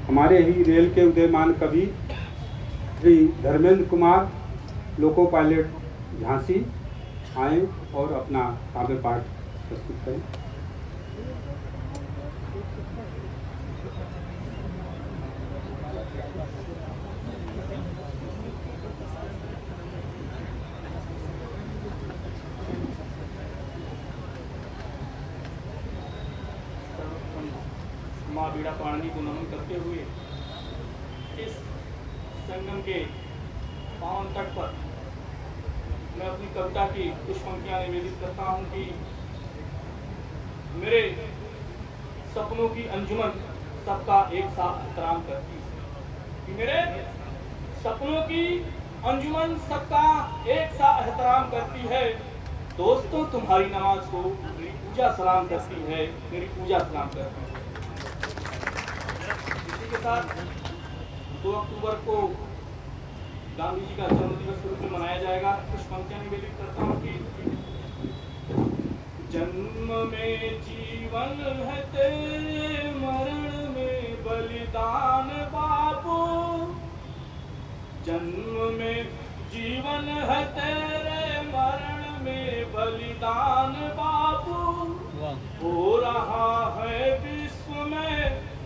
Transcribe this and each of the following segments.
हमारे ही रेल के उदयमान कवि श्री धर्मेंद्र कुमार लोको पायलट झांसी आए और अपना काव्य पाठ प्रस्तुत करें। माँ बीड़ा पाणनी को नमन करते हुए इस संगम के पावन तट पर मैं अपनी कविता की कुछ पंक्तियां निवेदित करता हूं कि मेरे सपनों की अंजुमन सबका एक साथ एहतराम करती है। कि मेरे सपनों की अंजुमन सबका एक साथ एहतराम करती है। दोस्तों तुम्हारी नमाज को मेरी पूजा सलाम करती है, मेरी पूजा सलाम करती है। के साथ 2 अक्टूबर को गांधी जी का जन्म दिवस के रूप में मनाया जाएगा। कुछ पंक्तियां निवेदित करता हूं कि जन्म में जीवन है तेरे, मरण में बलिदान बाबू। जन्म में जीवन है तेरे, मरण में बलिदान बाबू। हो रहा है विश्व में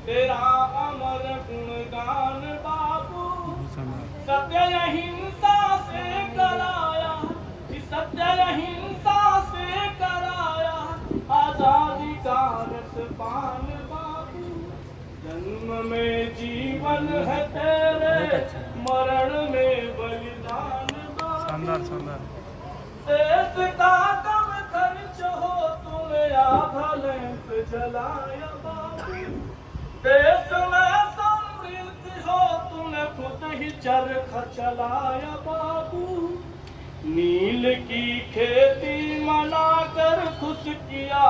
तेरा अमर गुणगान बाबू। सत्य अहिंसा से कराया, सत्य अहिंसा से कराया आजादी का रसपान बाबू। जन्म में जीवन है तेरे, मरण में बलिदान बाबू। देश का कम खर्च हो तुम आधा लैंप जलाया बाबू। देश में समृद्धि हो तूने खुद ही चरखा चलाया बाबू। नील की खेती मना कर खुश किया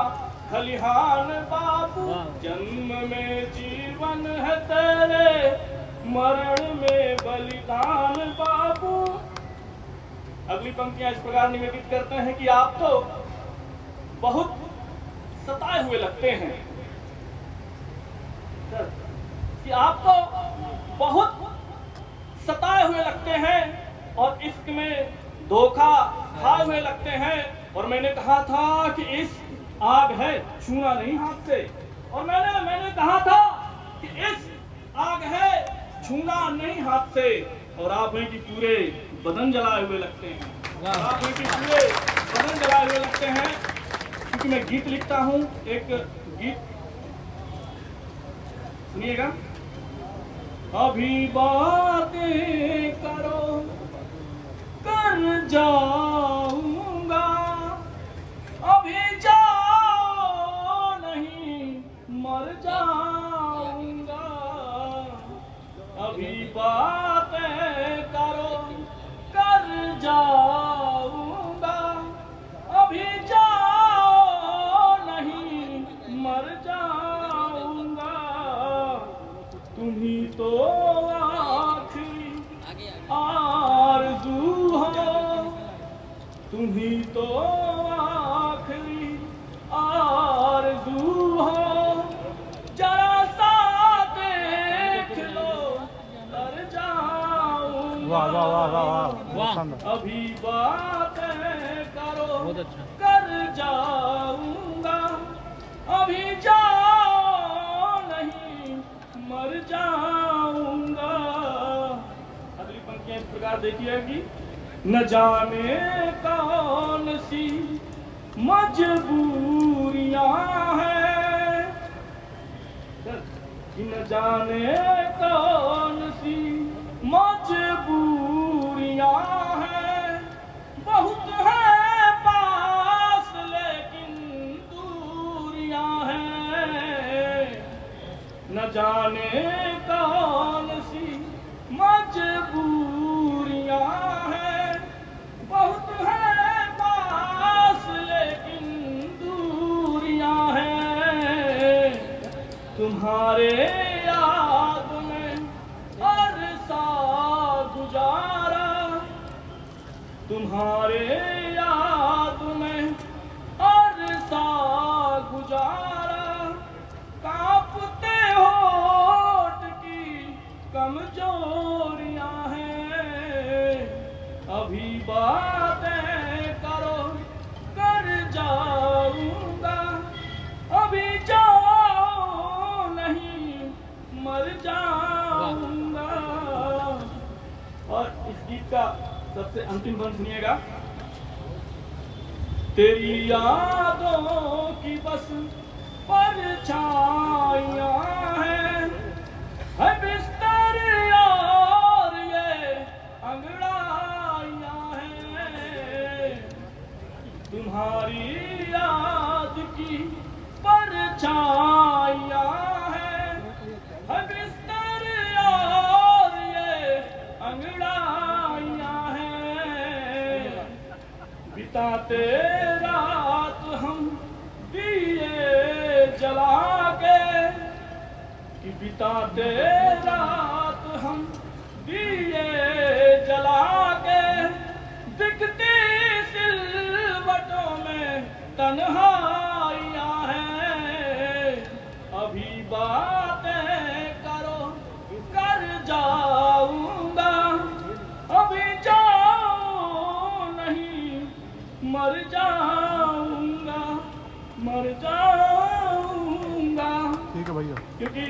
खलिहान बाबू। जन्म में जीवन है तेरे, मरण में बलिदान बाबू। अगली पंक्तियां इस प्रकार निवेदित करते हैं कि आप तो बहुत सताए हुए लगते हैं, कि आपको बहुत सताए हुए लगते हैं और इश्क में धोखा खाए हुए लगते हैं। और मैंने कहा था कि इश्क आग है, छूना नहीं हाथ से। और मैंने कहा था कि इश्क आग है, छूना नहीं हाथ से। और आप हैं कि पूरे बदन जलाए हुए लगते हैं, आप हैं कि पूरे बदन जलाए हुए लगते हैं। क्योंकि मैं गीत लिखता हूँ, एक गीत सुनिएगा। अभी बातें करो कर जाऊंगा, अभी जाओ नहीं मर जाऊंगा। अभी बातें करो कर जाऊंगा, अभी जाओ नहीं मर जाऊंगा। तुम्ही तो आखिरी आरज़ू हो, तुम्ही तो आखिरी आरज़ू हो। जरा सा देख लो तर जाऊंगा। वाह वाह वाह वाह वाह। अभी बातें करो कर जाऊंगा, अभी जाओ नहीं मर जाऊंगा। अगली पंक्तियां इस प्रकार देखिए कि न जाने कौन सी मजबूरियां हैं, न जाने कौन सी मजबूरियां हैं। बहुत है पास लेकिन दूरियां हैं। न जाने कौन सी मजबूरियां हैं। बहुत है पास लेकिन दूरियां हैं। तुम्हारे याद में अरसा गुजारा, तुम्हारे याद में अरसा गुजारा। कांपते होठ की सबसे अंतिम बंद सुनिएगा। तेरी यादों की बस परछाइयां है बिस्तर और ये अंगड़ाइयां हैं, तुम्हारी याद की परछाइयां है बिस्तर और ये अंगड़ाइयां हैं, बिताते रात हम दिए जला के, कि बिताते रात हम दिए जला के, दिखती सिलवटों में तन्हाइयां हैं, अभी बातें करो कर जाऊंगा, अभी जाऊं नहीं मर जाऊंगा, मर जाऊंगा। ठीक है भैया। क्योंकि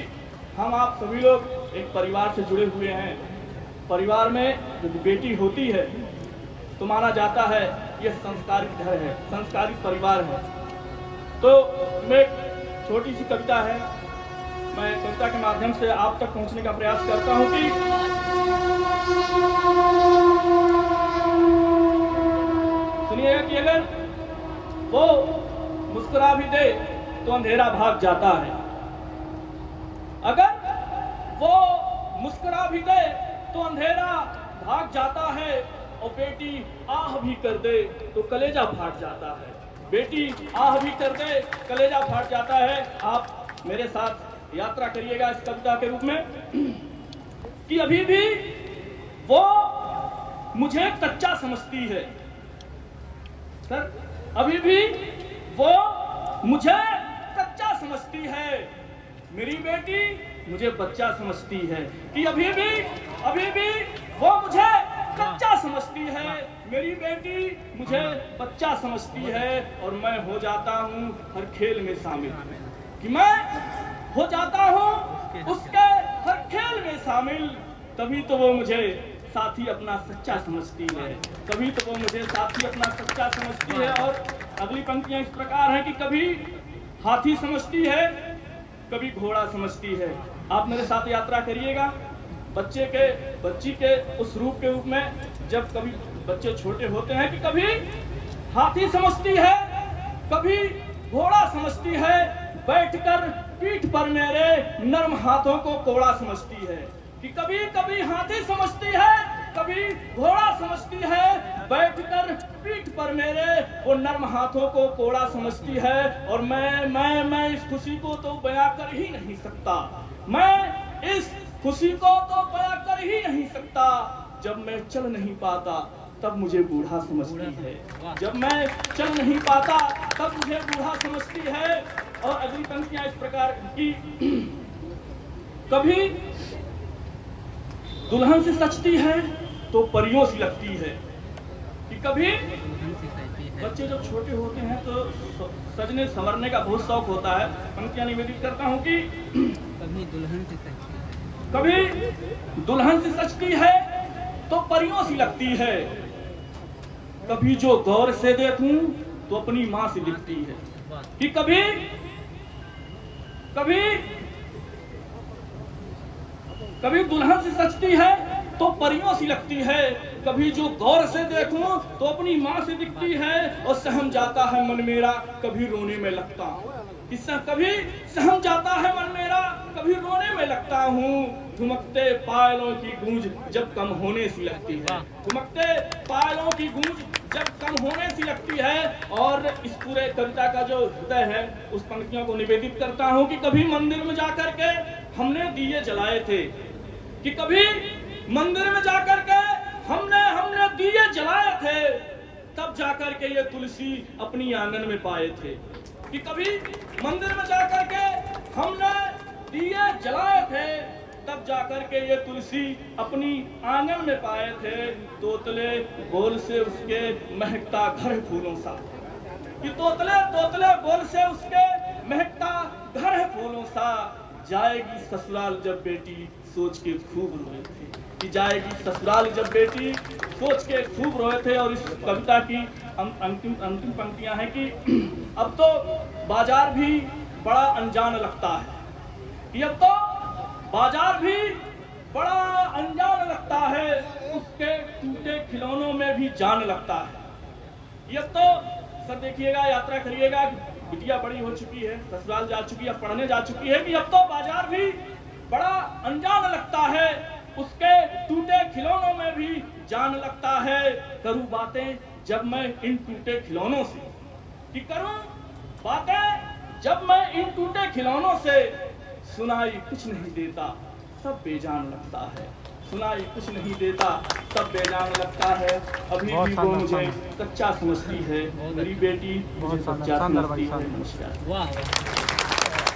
हम आप सभी लोग एक परिवार से जुड़े हुए हैं। परिवार में जो बेटी होती है तो माना जाता है यह संस्कारित घर है, संस्कारित परिवार है। तो मैं छोटी सी कविता है, मैं कविता के माध्यम से आप तक पहुंचने का प्रयास करता हूं कि सुनिएगा कि अगर वो मुस्कुरा भी दे तो अंधेरा भाग जाता है, अगर वो मुस्कुरा भी दे तो अंधेरा भाग जाता है, और बेटी आह भी कर दे तो कलेजा फाट जाता है, बेटी आह भी कर दे कलेजा फाट जाता है। आप मेरे साथ यात्रा करिएगा इस कविता के रूप में कि अभी भी वो मुझे कच्चा समझती है, सर अभी भी वो मुझे कच्चा समझती है, मेरी बेटी मुझे बच्चा समझती है, कि अभी भी वो मुझे कच्चा समझती है, मेरी बेटी मुझे बच्चा समझती है, और मैं हो जाता हूँ हर खेल में शामिल, कि मैं हो जाता हूँ उसके हर खेल में शामिल, तभी तो वो मुझे साथी अपना सच्चा समझती है, कभी तो वो मुझे साथी अपना सच्चा समझती है। और अगली पंक्तियां इस प्रकार हैं कि कभी हाथी समझती है, कभी घोड़ा समझती है। आप मेरे साथ यात्रा करिएगा बच्ची के उस रूप में, जब कभी बच्चे छोटे होते हैं, कि कभी हाथी समझती है, कभी घोड़ा समझती है, बैठकर पीठ पर मेरे नर्म हाथों को कोड़ा समझती है, कि कभी कभी हाथी समझती है, कभी घोड़ा समझती है, बैठकर पीठ पर मेरे वो नर्म हाथों को कोड़ा समझती है। और मैं इस खुशी को तो बयां कर ही नहीं सकता, मैं इस खुशी को तो बयां कर ही नहीं सकता, जब मैं चल नहीं पाता तब मुझे बूढ़ा समझती है, जब मैं चल नहीं पाता तब मुझे बूढ़ा समझती है। और अगली पंक्तियां इस प्रकार की, कभी दुल्हन से सजती है तो परियों सी लगती है, कि कभी बच्चे जब छोटे होते हैं तो सजने संवरने का बहुत शौक होता है। पंक्तियां निवेदित करता हूं कि कभी दुल्हन से सजती है, कभी दुल्हन से सजती है तो परियों सी लगती है, कभी जो गौर से देखूं तो अपनी मां से दिखती है, कि कभी दुल्हन से सजती है तो परियों सी लगती है, कभी जो गौर से देखूं तो अपनी मां से दिखती है, और सहम जाता है मन मेरा कभी रोने में लगता हूं, कभी सहम जाता है मन मेरा कभी रोने में लगता हूँ, ठुमकते पायलों की गूंज जब कम होने सी लगती है, ठुमकते पायलों की गूंज जब कम होने सी लगती है। और इस पूरे कविता का जो हृदय है उस पंक्तियों को निवेदित करता हूँ कि कभी मंदिर में जाकर के हमने दिए जलाए थे, कि कभी मंदिर में जाकर के हमने दिए जलाए थे, तब जाकर के ये तुलसी अपनी आंगन में पाए थे, कि कभी मंदिर में जाकर के हमने दिए जलाए थे, तब जाकर के ये तुलसी अपनी आंगन में पाए थे, तोतले बोल से उसके महकता घर फूलों सा, कि तोतले बोल से उसके महकता घर है फूलों सा, जाएगी ससुराल जब बेटी सोच के खूब रोए थे, कि जाएगी ससुराल जब बेटी सोच के खूब रोए थे। और इस कविता की अंतिम पंक्तियां हैं कि अब तो बाजार भी बड़ा अनजान लगता है, कि अब तो बाजार भी बड़ा अनजान लगता है, उसके टूटे खिलौनों में भी जान लगता है। ये अब तो सर देखिएगा, यात्रा करिएगा, बिटिया बड़ी हो चुकी है, ससुराल जा चुकी है, पढ़ने जा चुकी है, कि अब तो बाजार भी बड़ा अनजान लगता है, उसके टूटे खिलौनों में भी जान लगता है। करूं बातें जब मैं इन टूटे खिलौनों से, कि करूं बातें जब मैं इन टूटे खिलौनों से, सुनाई कुछ नहीं देता सब बेजान लगता है, सुनाई कुछ नहीं देता सब बेजान लगता है। अभी भी वो मुझे कच्चा समझती है, मेरी बेटी मुझे कच्चा समझती है। नमस्कार। वाह वाह।